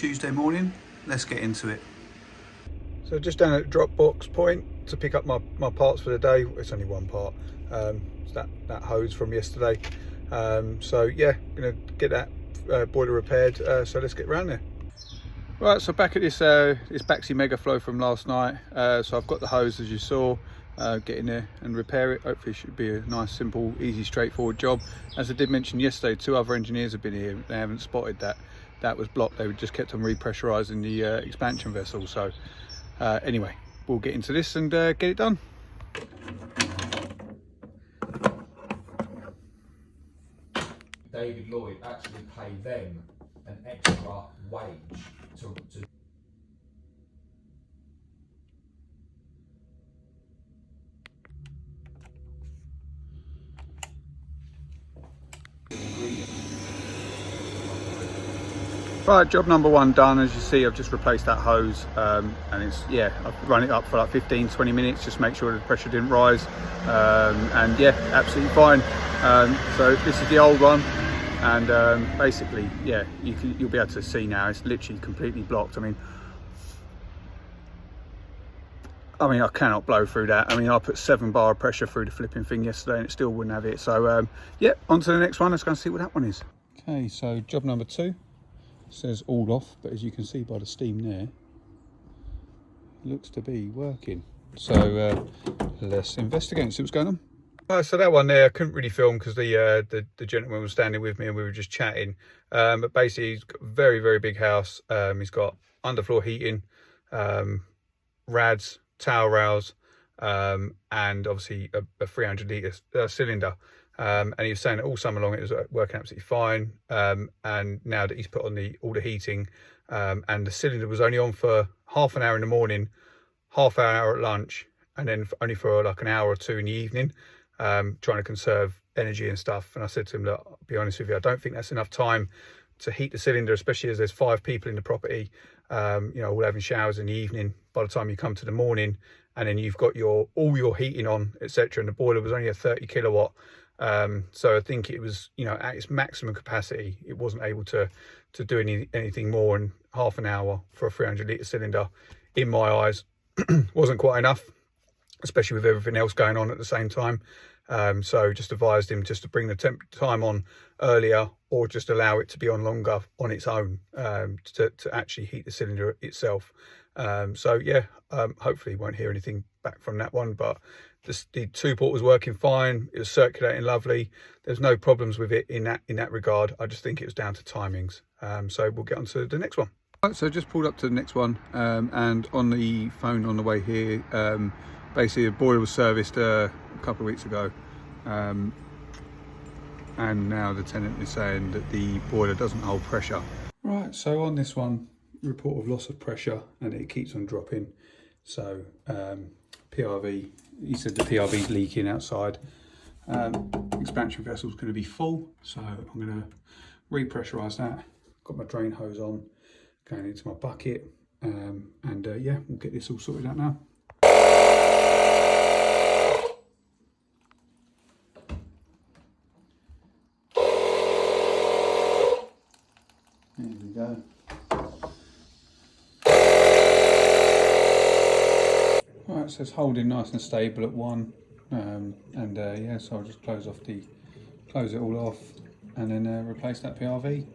Tuesday morning. Let's get into it. So just down at Dropbox point to pick up my parts for the day. It's only one part. It's that hose from yesterday. So yeah, gonna get that boiler repaired. So let's get around there. Right, so back at this Baxi Mega Flow from last night. So I've got the hose as you saw. Get in there and repair it. Hopefully it should be a nice, simple, easy, straightforward job. As I did mention yesterday, 2 other engineers have been here. They haven't spotted that was blocked. They just kept on repressurizing the expansion vessel. So anyway, we'll get into this and get it done. David Lloyd actually pay them an extra wage to Right, job number 1 done. As you see, I've just replaced that hose, and it's, yeah, I've run it up for like 15-20 minutes, just make sure the pressure didn't rise, and yeah, absolutely fine. So this is the old one, and basically, yeah, you'll be able to see now it's literally completely blocked. I mean, I cannot blow through that. I mean, I put 7 bar of pressure through the flipping thing yesterday, and it still wouldn't have it. So yeah, on to the next one. Let's go and see what that one is. Okay, so job number 2. Says all off, but as you can see by the steam there, looks to be working. So let's investigate and see what's going on. So that one there I couldn't really film because the gentleman was standing with me and we were just chatting, but basically he's got a very, very big house. He's got underfloor heating, rads, towel rails, and obviously a 300 litre cylinder. And he was saying that all summer long it was working absolutely fine, and now that he's put on all the heating, and the cylinder was only on for half an hour in the morning, half an hour at lunch, and then only for like an hour or 2 in the evening, trying to conserve energy and stuff. And I said to him, look, I'll be honest with you, I don't think that's enough time to heat the cylinder, especially as there's 5 people in the property, you know, all having showers in the evening. By the time you come to the morning, and then you've got all your heating on, etc., and the boiler was only a 30 kilowatt. So I think it was, you know, at its maximum capacity, it wasn't able to do anything more, and half an hour for a 300 litre cylinder, in my eyes, wasn't quite enough, especially with everything else going on at the same time. So just advised him just to bring the time on earlier, or just allow it to be on longer on its own, to actually heat the cylinder itself. So yeah, hopefully won't hear anything back from that one, but the 2-port was working fine. It was circulating lovely. There's no problems with it in that regard. I just think it was down to timings. So we'll get on to the next one. Right, so just pulled up to the next one, and on the phone on the way here, basically the boiler was serviced a couple of weeks ago, and now the tenant is saying that the boiler doesn't hold pressure. Right, so on this one, report of loss of pressure, and it keeps on dropping. So PRV, he said the PRV is leaking outside. Expansion vessel is going to be full, so I'm going to repressurize that. Got my drain hose on, going into my bucket, and yeah, we'll get this all sorted out now. There we go. Right, so it's holding nice and stable at 1, and yeah, so I'll just close it all off, and then replace that PRV.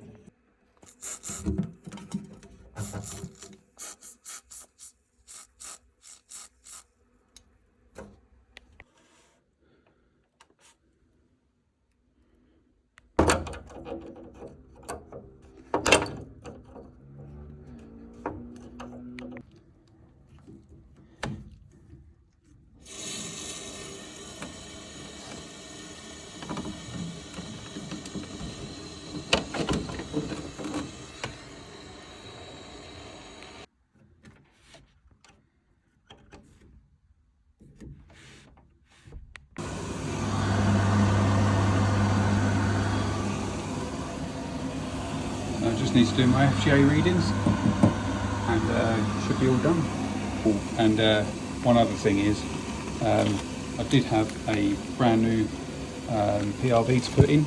I just need to do my FGA readings, and should be all done. And one other thing is, I did have a brand new PRV to put in,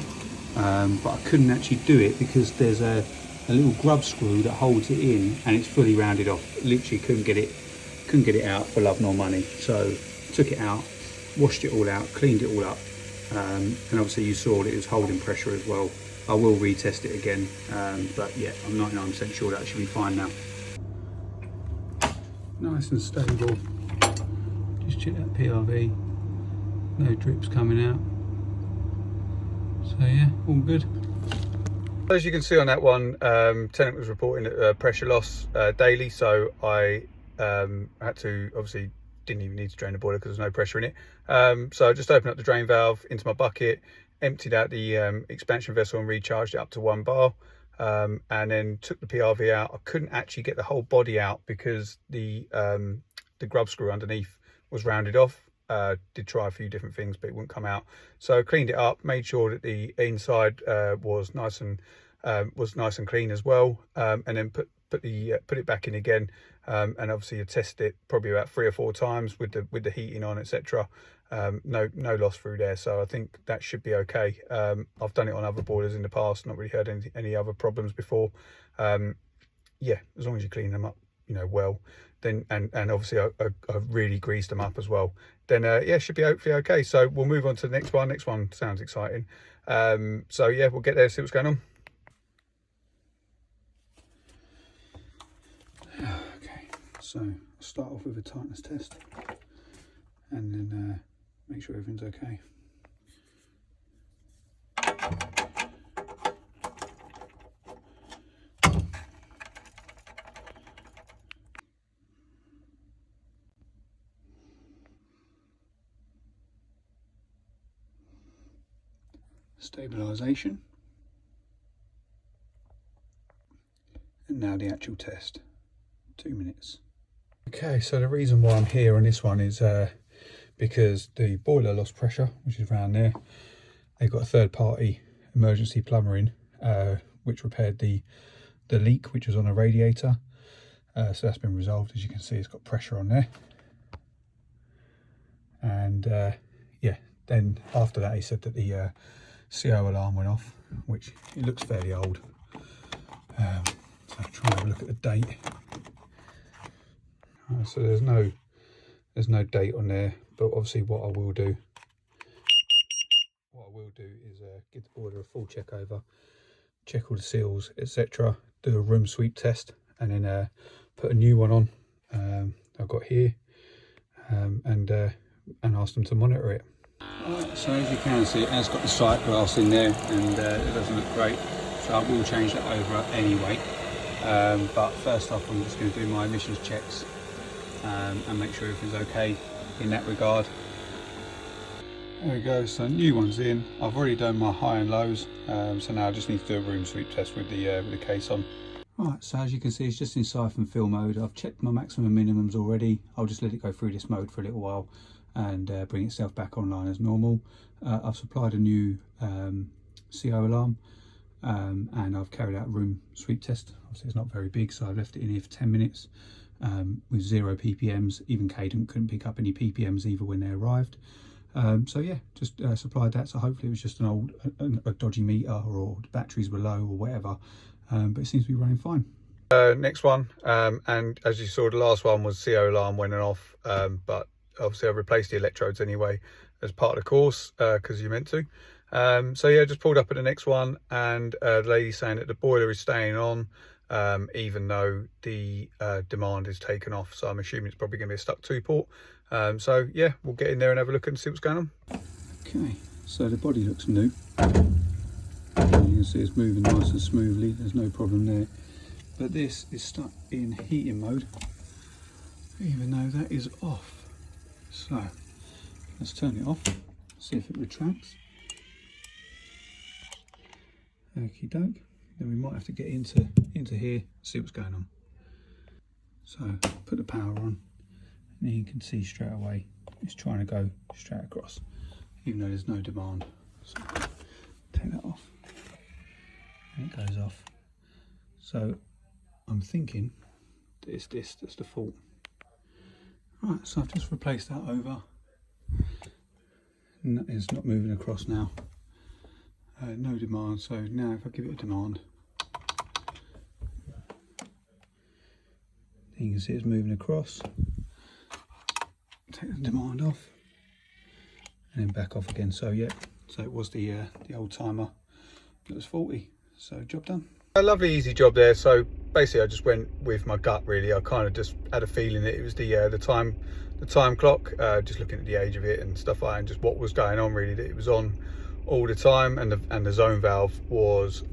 but I couldn't actually do it because there's a a little grub screw that holds it in, and it's fully rounded off. Literally couldn't get it out for love nor money. So took it out, washed it all out, cleaned it all up, and obviously you saw that it was holding pressure as well. I will retest it again, but yeah, I'm 99% sure that should be fine now. Nice and stable. Just check that PRV, no drips coming out. So yeah, all good. As you can see on that one, tenant was reporting pressure loss daily, so I had to, obviously didn't even need to drain the boiler because there's no pressure in it. So I just opened up the drain valve into my bucket, emptied out the expansion vessel and recharged it up to 1 bar, and then took the PRV out. I couldn't actually get the whole body out because the grub screw underneath was rounded off. Did try a few different things, but it wouldn't come out. So I cleaned it up, made sure that the inside was nice and clean as well, and then put it back in again, and obviously you tested it probably about 3 or 4 times with the heating on, etc. No loss through there, so I think that should be okay. I've done it on other boilers in the past, not really heard any other problems before. Yeah, as long as you clean them up, you know, well, then and obviously I really greased them up as well, then yeah, should be hopefully okay. So we'll move on to the next one. Next one sounds exciting. So yeah, we'll get there, see what's going on. Okay, so I'll start off with a tightness test and then make sure everything's okay. Stabilisation, and now the actual test. 2 minutes. Okay, so the reason why I'm here on this one is because the boiler lost pressure, which is around there. They got a third-party emergency plumber in, which repaired the leak, which was on a radiator. So that's been resolved. As you can see, it's got pressure on there. And yeah, then after that, he said that the CO alarm went off, which it looks fairly old. So I'll try and have a look at the date. So there's no date on there, but obviously what I will do is give the boiler a full check over, check all the seals, etc., do a room sweep test, and then put a new one on I've got here, and ask them to monitor it. Right, so as you can see, it has got the sight glass in there, and it doesn't look great, so I will change that over anyway. But first off, I'm just going to do my emissions checks and make sure everything's okay in that regard. There we go, so new one's in. I've already done my high and lows, so now I just need to do a room sweep test with the case on. Right, so as you can see, it's just in siphon fill mode. I've checked my maximum minimums already. I'll just let it go through this mode for a little while and bring itself back online as normal. I've supplied a new CO alarm, and I've carried out a room sweep test. Obviously it's not very big, so I've left it in here for 10 minutes with 0 ppms. Even Cadent couldn't pick up any ppms either when they arrived. So yeah, just supplied that. So hopefully it was just a dodgy meter, or the batteries were low or whatever, but it seems to be running fine. Next one, and as you saw, the last one was CO alarm went off, but obviously I've replaced the electrodes anyway as part of the course, because you meant to. So yeah, just pulled up at the next one, and the lady's saying that the boiler is staying on, even though the demand is taken off. So I'm assuming it's probably going to be a stuck 2 port. So yeah, we'll get in there and have a look and see what's going on. Okay, so the body looks new. You can see it's moving nice and smoothly, there's no problem there. But this is stuck in heating mode, even though that is off. So let's turn it off, see if it retracts. Okie doke. Then we might have to get into here, see what's going on. So put the power on, and you can see straight away it's trying to go straight across, even though there's no demand. So take that off, and it goes off. So I'm thinking that it's this that's the fault. Right, so I've just replaced that over, and it's not moving across now. No demand, so now if I give it a demand, You can see it's moving across. Take the demand off and then back off again. So yeah, so it was the old timer that was faulty. So job done. A lovely easy job there. So basically I just went with my gut really. I kind of just had a feeling that it was the time clock, just looking at the age of it and stuff like that, and just what was going on really, that it was on all the time, and the zone valve was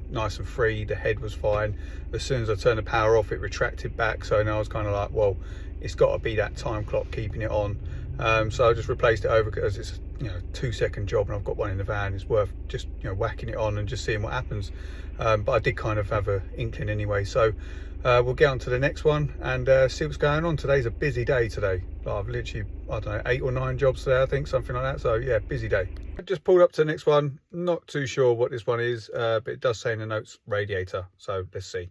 nice and free. The head was fine. As soon as I turned the power off, it retracted back. So now I was kind of like, well, it's got to be that time clock keeping it on. So I just replaced it over, because it's, you know, 2-second job and I've got one in the van. It's worth just, you know, whacking it on and just seeing what happens. But I did kind of have an inkling anyway. So we'll get on to the next one and see what's going on. Today's a busy day today. I've literally, I don't know, 8 or 9 jobs today, I think, something like that. So yeah, busy day. I just pulled up to the next one. Not too sure what this one is, but it does say in the notes radiator. So let's see.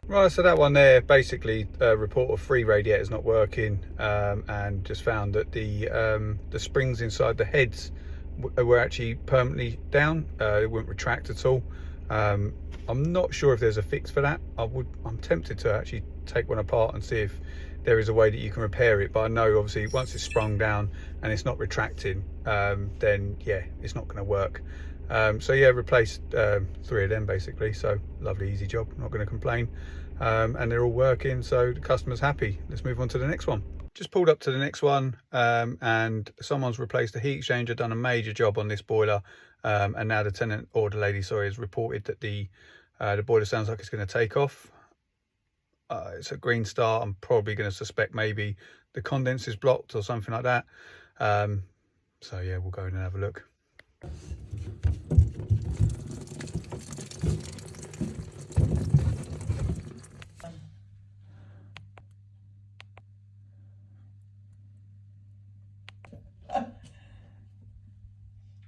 Right, so that one there, basically a report of 3 radiators not working, and just found that the springs inside the heads were actually permanently down. It wouldn't retract at all. I'm not sure if there's a fix for that. I'm tempted to actually take one apart and see if there is a way that you can repair it, but I know obviously once it's sprung down and it's not retracting, then yeah, it's not going to work. So yeah, replaced 3 of them basically. So lovely easy job, not going to complain. And they're all working, so the customer's happy. Let's move on to the next one. Just pulled up to the next one, and someone's replaced the heat exchanger, done a major job on this boiler, and now the tenant, or the lady, sorry, has reported that the boiler sounds like it's going to take off. It's a green start. I'm probably going to suspect maybe the condense is blocked or something like that. So yeah, we'll go in and have a look.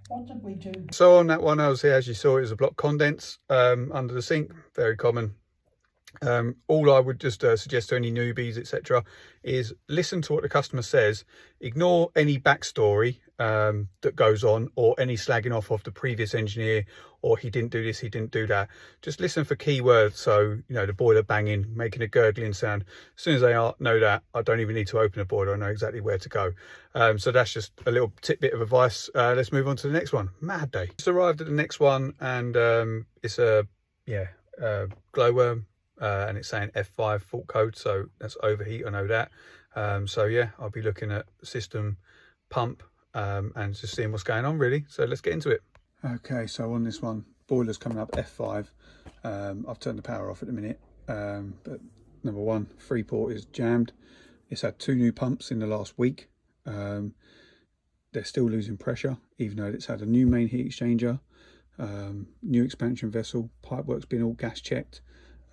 What did we do? So on that one, obviously, as you saw, it was a block condense under the sink, very common. All I would just suggest to any newbies, etc., is listen to what the customer says. Ignore any backstory that goes on, or any slagging off of the previous engineer, or he didn't do this, he didn't do that. Just listen for keywords. So, you know, the boiler banging, making a gurgling sound. As soon as they know that, I don't even need to open the boiler. I know exactly where to go. So that's just a little tidbit of advice. Let's move on to the next one. Mad day. Just arrived at the next one, and it's a glowworm. And it's saying F5 fault code, so that's overheat, I know that. So yeah, I'll be looking at system, pump, and just seeing what's going on really. So let's get into it. Okay, so on this one, boiler's coming up F5. I've turned the power off at the minute, but number one, Freeport is jammed. It's had 2 new pumps in the last week. They're still losing pressure, even though it's had a new main heat exchanger, new expansion vessel, pipework's been all gas checked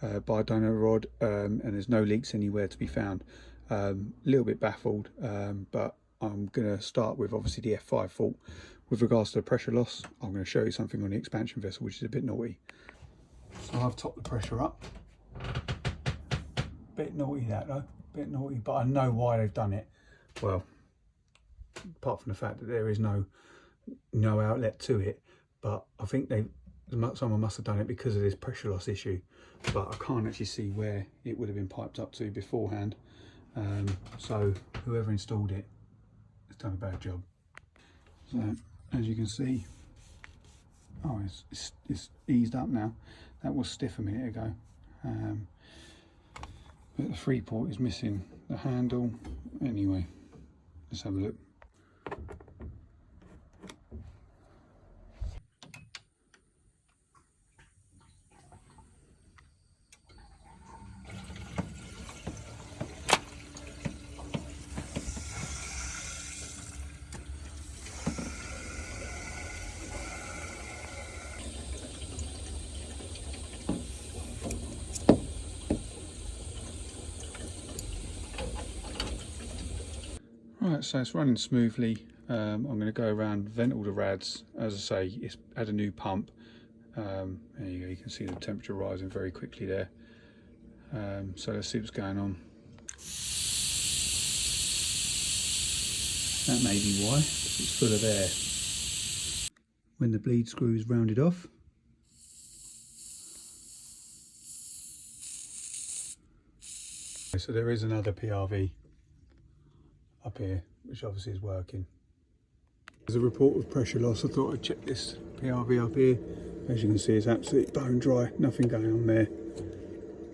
by a dyno rod, and there's no leaks anywhere to be found. A little bit baffled, but I'm going to start with obviously the F5 fault. With regards to the pressure loss, I'm going to show you something on the expansion vessel which is a bit naughty. So I've topped the pressure up. Bit naughty that though, bit naughty, but I know why they've done it. Well, apart from the fact that there is no outlet to it, but I think someone must have done it because of this pressure loss issue, but I can't actually see where it would have been piped up to beforehand. So whoever installed it has done a bad job. So as you can see, oh, it's eased up now. That was stiff a minute ago, but the Freeport is missing the handle. Anyway, let's have a look. Right, so it's running smoothly. I'm going to go around, vent all the rads. As I say, it's had a new pump. There you go, you can see the temperature rising very quickly there. So let's see what's going on. That may be why, 'cause it's full of air. When the bleed screw is rounded off, so there is another PRV up here, which obviously is working. There's a report of pressure loss. I thought I'd check this PRV up here. As you can see, it's absolutely bone dry, nothing going on there.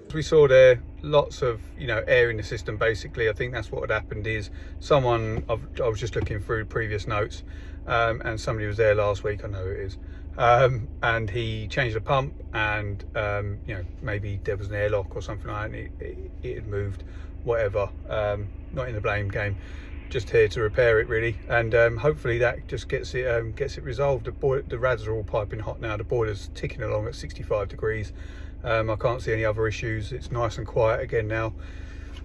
As we saw there, lots of air in the system. Basically, I think that's what had happened. Is someone I was just looking through previous notes, and somebody was there last week. I know who it is, and he changed the pump, and maybe there was an airlock or something like that, and it had moved, whatever. Not in the blame game. Just here to repair it really, and hopefully that just gets it resolved. The rads are all piping hot now. The boiler's ticking along at 65 degrees. I can't see any other issues. It's nice and quiet again now.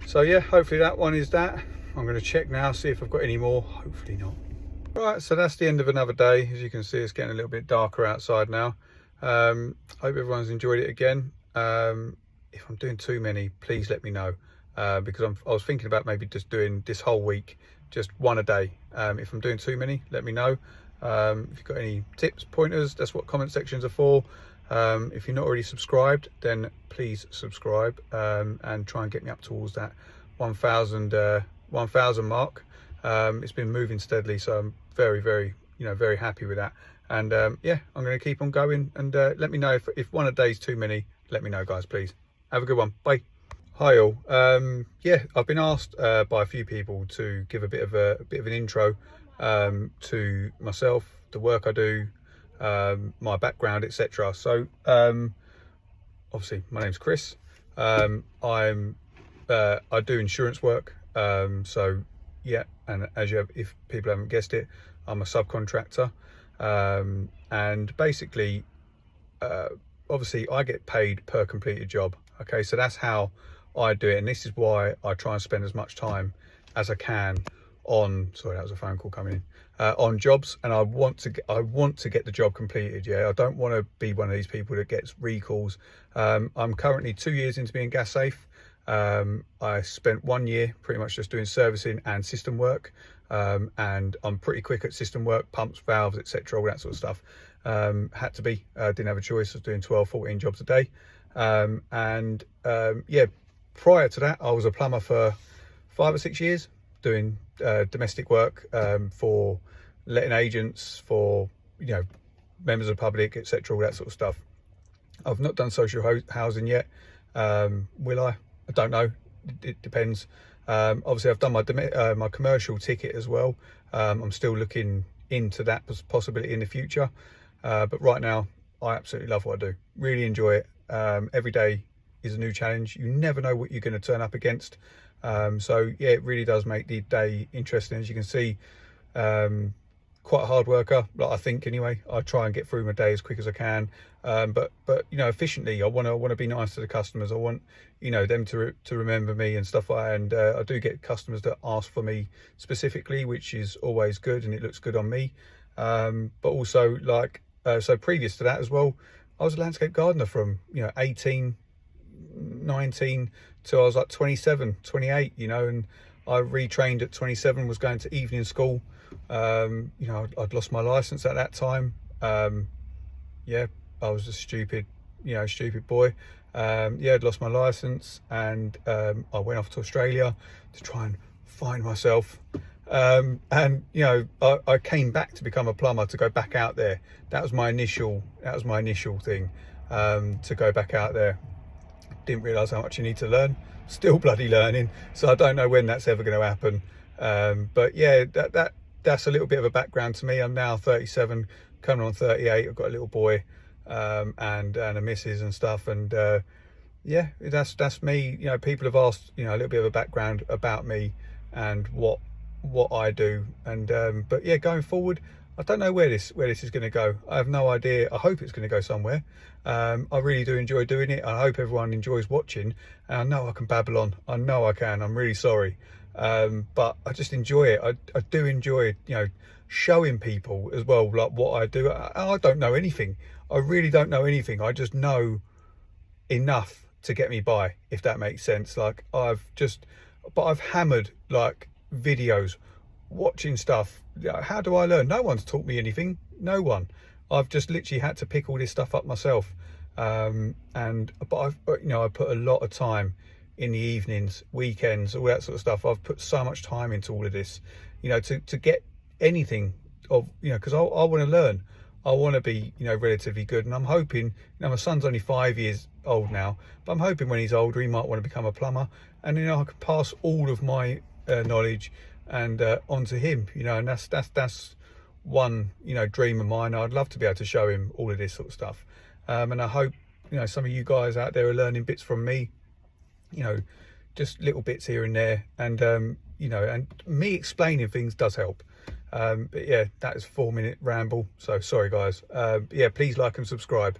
So yeah, hopefully that one is that. I'm going to check now, see if I've got any more. Hopefully not. Right, so that's the end of another day. As you can see, it's getting a little bit darker outside now. Hope everyone's enjoyed it again. If I'm doing too many, please let me know, because I was thinking about maybe just doing this whole week, just one a day. If I'm doing too many, let me know. If you've got any tips, pointers, that's what comment sections are for. If you're not already subscribed, then please subscribe, and try and get me up towards that 1,000 mark. It's been moving steadily, so I'm very happy with that. And yeah, I'm going to keep on going, and let me know if one a day is too many. Let me know, guys, please. Have a good one. Bye. Hi all. Yeah, I've been asked by a few people to give a bit of an intro to myself, the work I do, my background, etc. So obviously my name's Chris. I do insurance work, so yeah, and if people haven't guessed it, I'm a subcontractor, and basically obviously I get paid per completed job. Okay, so that's how I do it, and this is why I try and spend as much time as I can on, sorry, that was a phone call coming in, on jobs, and I want to get the job completed. Yeah, I don't want to be one of these people that gets recalls. I'm currently 2 years into being gas safe. I spent 1 year pretty much just doing servicing and system work, and I'm pretty quick at system work, pumps, valves, etc., all that sort of stuff. Had to be, didn't have a choice. I was doing 12-14 jobs a day, and yeah, prior to that I was a plumber for 5 or 6 years, doing domestic work, for letting agents, for members of the public, etc., all that sort of stuff. I've not done social housing yet. Will I? I don't know. It depends. Obviously I've done my commercial ticket as well. I'm still looking into that possibility in the future, but right now I absolutely love what I do. Really enjoy it. Every day is a new challenge. You never know what you're going to turn up against. So yeah, it really does make the day interesting. As you can see, quite a hard worker, like I think anyway. I try and get through my day as quick as I can, but efficiently. I want to be nice to the customers. I want them to remember me and stuff like that. And I do get customers that ask for me specifically, which is always good, and it looks good on me. But also, like, so previous to that as well, I was a landscape gardener from 18, 19 till I was like 27, 28, and I retrained at 27, was going to evening school. I'd lost my license at that time. Yeah, I was a stupid boy. Yeah, I'd lost my license, and I went off to Australia to try and find myself. And I came back to become a plumber, to go back out there. That was my initial thing, to go back out there. Didn't realise how much you need to learn. Still bloody learning, so I don't know when that's ever going to happen. But yeah, that's a little bit of a background to me. I'm now 37, coming on 38. I've got a little boy, and a missus and stuff, and yeah, that's me. People have asked a little bit of a background about me and what I do, and but yeah, going forward, I don't know where this is going to go. I have no idea. I hope it's going to go somewhere. I really do enjoy doing it. I hope everyone enjoys watching, and I know I can babble on. I know I can. I'm really sorry, but I just enjoy it. I do enjoy showing people as well, like what I do. I don't know anything. I really don't know anything. I just know enough to get me by, if that makes sense. Like I've hammered like videos watching stuff. How do I learn? No one's taught me anything. No one. I've just literally had to pick all this stuff up myself. But you know, I put a lot of time in the evenings, weekends, all that sort of stuff. I've put so much time into all of this, you know, to get anything of, you know, because I want to learn. I want to be, you know, relatively good, and I'm hoping, you know, my son's only 5 years old now, but I'm hoping when he's older he might want to become a plumber, and you know, I can pass all of my knowledge and onto him, you know, and that's one, you know, dream of mine. I'd love to be able to show him all of this sort of stuff, and I hope, you know, some of you guys out there are learning bits from me, you know, just little bits here and there, and you know, and me explaining things does help. But yeah, that is a 4-minute ramble, so sorry guys. But yeah, please like and subscribe.